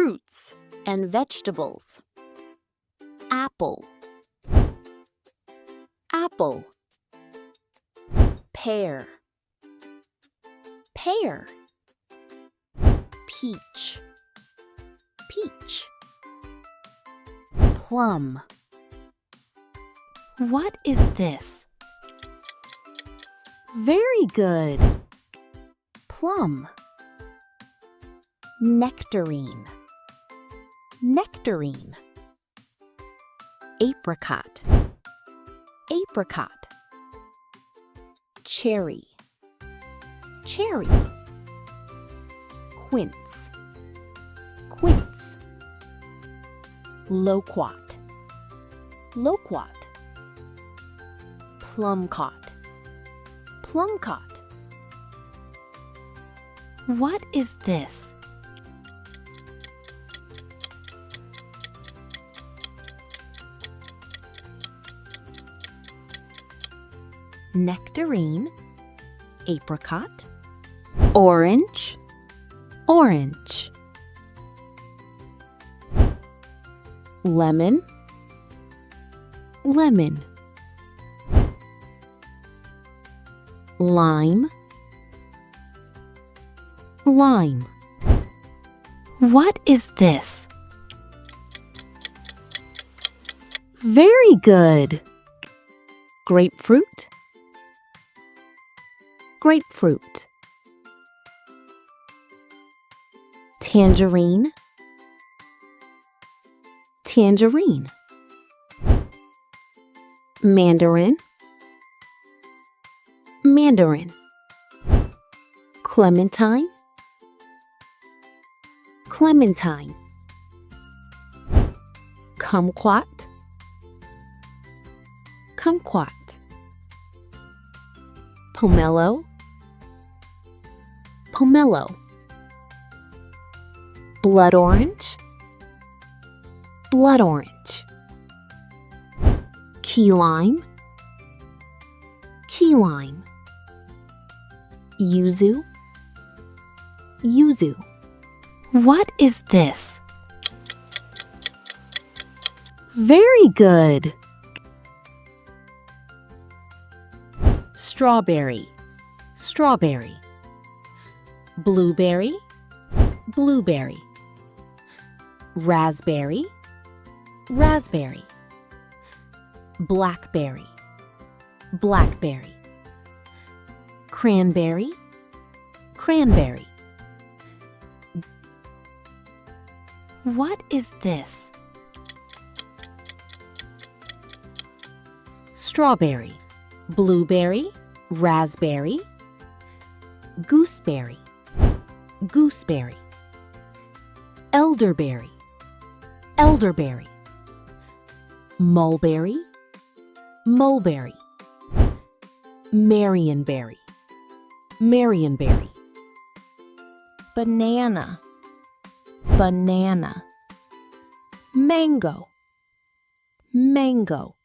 fruits and vegetables. Apple, apple. Pear, pear. Peach, peach. Plum. What is this? Very good. Plum. Nectarine, nectarine. Apricot, apricot. Cherry, cherry. Quince, quince. Loquat, loquat. Plumcot, plumcot. What is this? Nectarine, apricot. Orange, orange. Lemon, lemon. Lime, lime. What is this? Very good. Grapefruit, grapefruit. Tangerine, tangerine. Mandarin, mandarin. Clementine, clementine. Kumquat, kumquat. Pomelo, pomelo. Blood orange, blood orange. Key lime, key lime. Yuzu, yuzu. What is this? Very good. Strawberry, strawberry. Blueberry, blueberry. Raspberry, raspberry. Blackberry, blackberry. Cranberry, cranberry. What is this? Strawberry, blueberry, raspberry. Gooseberry, gooseberry. Elderberry, elderberry. Mulberry, mulberry. Marionberry, marionberry. Banana, banana. Mango, mango.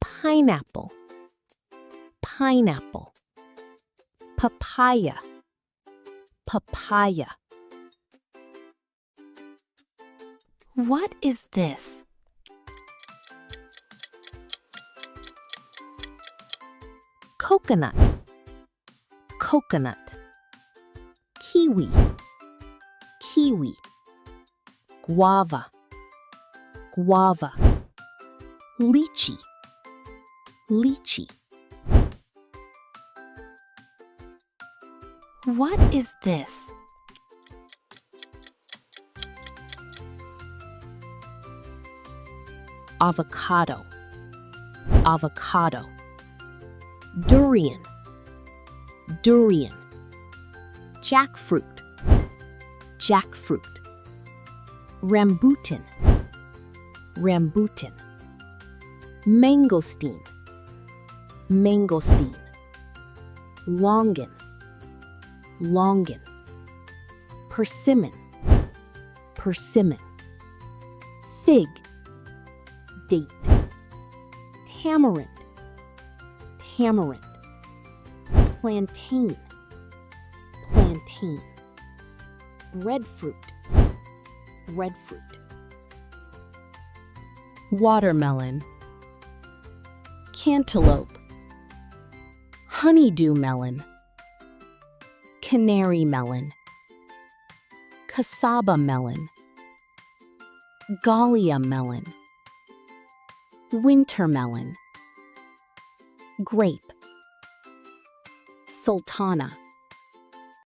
Pineapple, pineapple. Papaya, papaya. What is this? Coconut, coconut. Kiwi, kiwi. Guava, guava. Lychee, lychee. What is this? Avocado, avocado. Durian, durian. Jackfruit, jackfruit. Rambutan, rambutan. Mangosteen, mangosteen. Longan, longan. Persimmon, persimmon. Fig, date. Tamarind, tamarind. Plantain, plantain. Breadfruit, breadfruit. Watermelon, cantaloupe, honeydew melon, canary melon, cassava melon, Gallia melon, winter melon, grape, sultana,